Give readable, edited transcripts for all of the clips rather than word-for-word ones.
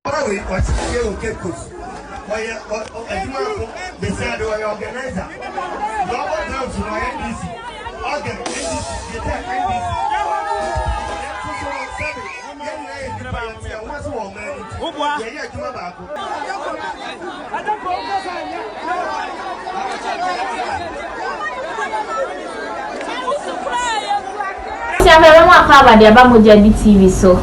What's the okay course? Why, they said they were organizer. Global Girls from NDC. Agya, NDC, TV so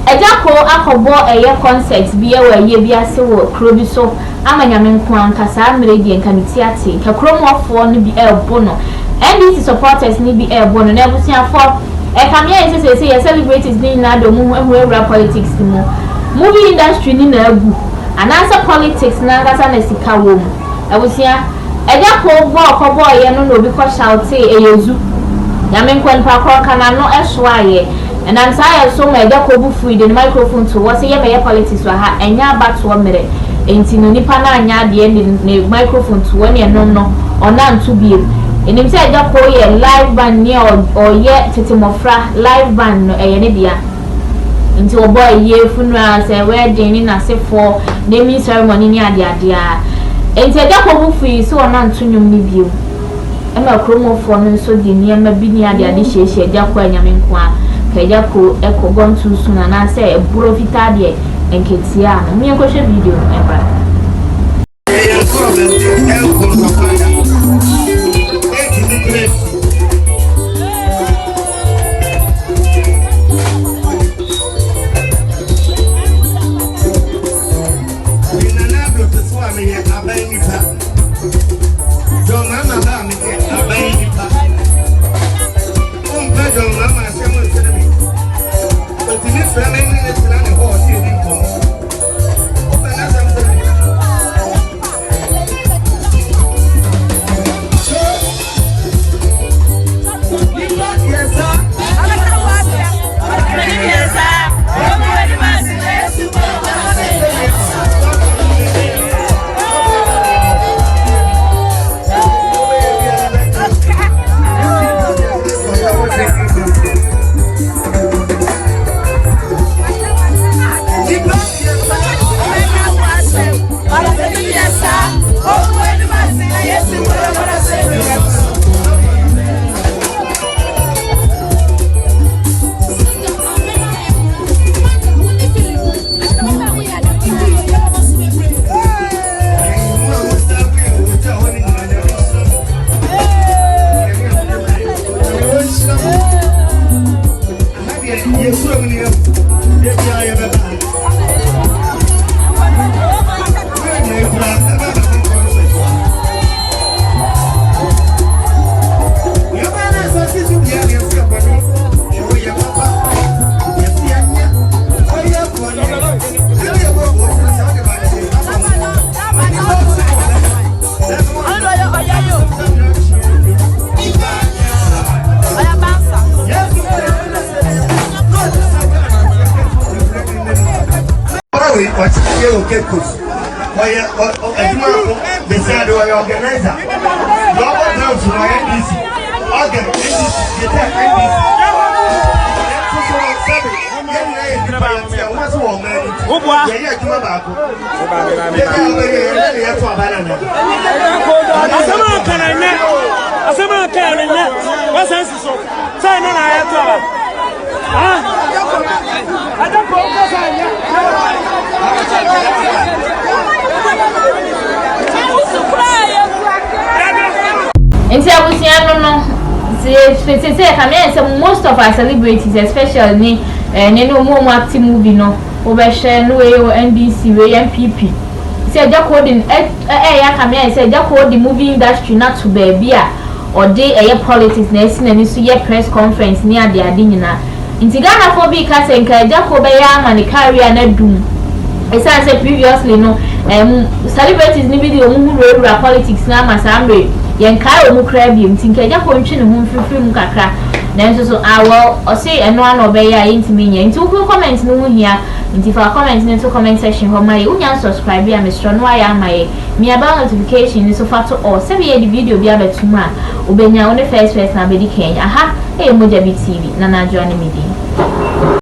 Agya ko akobo eye concert bi e wa ye bi ase wo kro bi so amanyame nko ankasa mredi enkamiti ate ka kromofo no bi ebo no NDC supporters ni bi ebo no na ebusiafo e kamia ese ye celebrities ni na do mu ehura politics mu movie industry ni na agu anasa politics na ngasa na sika wo mu ebusia Agya ko bo akobo ye no no bi ko shout eyezu nyame nko npa kro kana no ehwaye and I'm sorry so my Agya ko bu free the microphone to what say ye politics wa ha enya bato mere enti no nipa na anya de ne microphone to one ye no ona ntu bi enim say Agya ko ye live band ne or ye tetemofra live band no eye ne dia enti obo ye funeral say wedding ni na se for naming ceremony ni ade enti Agya ko bu free so ona ntu nyum ni bio e ma kromofo no so de niam bi ni ade hye Agya ko anyame nko a Agya ko gon too soon and I say buro vita de enketia no me enko hwe video ebra What's the okay course? Why, they said they were organizer. Global Girls from NDC. Agya, NDC, Inti abusiano no say most of our celebrities especially ni no mo active movie no obehwe no NDC we MPP say Agya ko din ya kamia say Agya ko the movie industry not to baby a or dey politics na esi na ni so ye press conference ni ade nyina inti Ghana for bi ka say nka Agya ko be ya ma ni career na dum esa say previously no celebrities ni video mu rura politics na masamre yen kai o mu kra bi inti nka Agya ko ntwe ne ho mfifiri mu kakra na so well o say eno an obeya intimi nya inti ku comment no hia inti fa comment into comment section ho mai unya subscribe ya Mr. No ya mai mi aba notification so fa to o se be the video bi abetuma obenya one first na be di Kenya aha moja bi TV na na join me di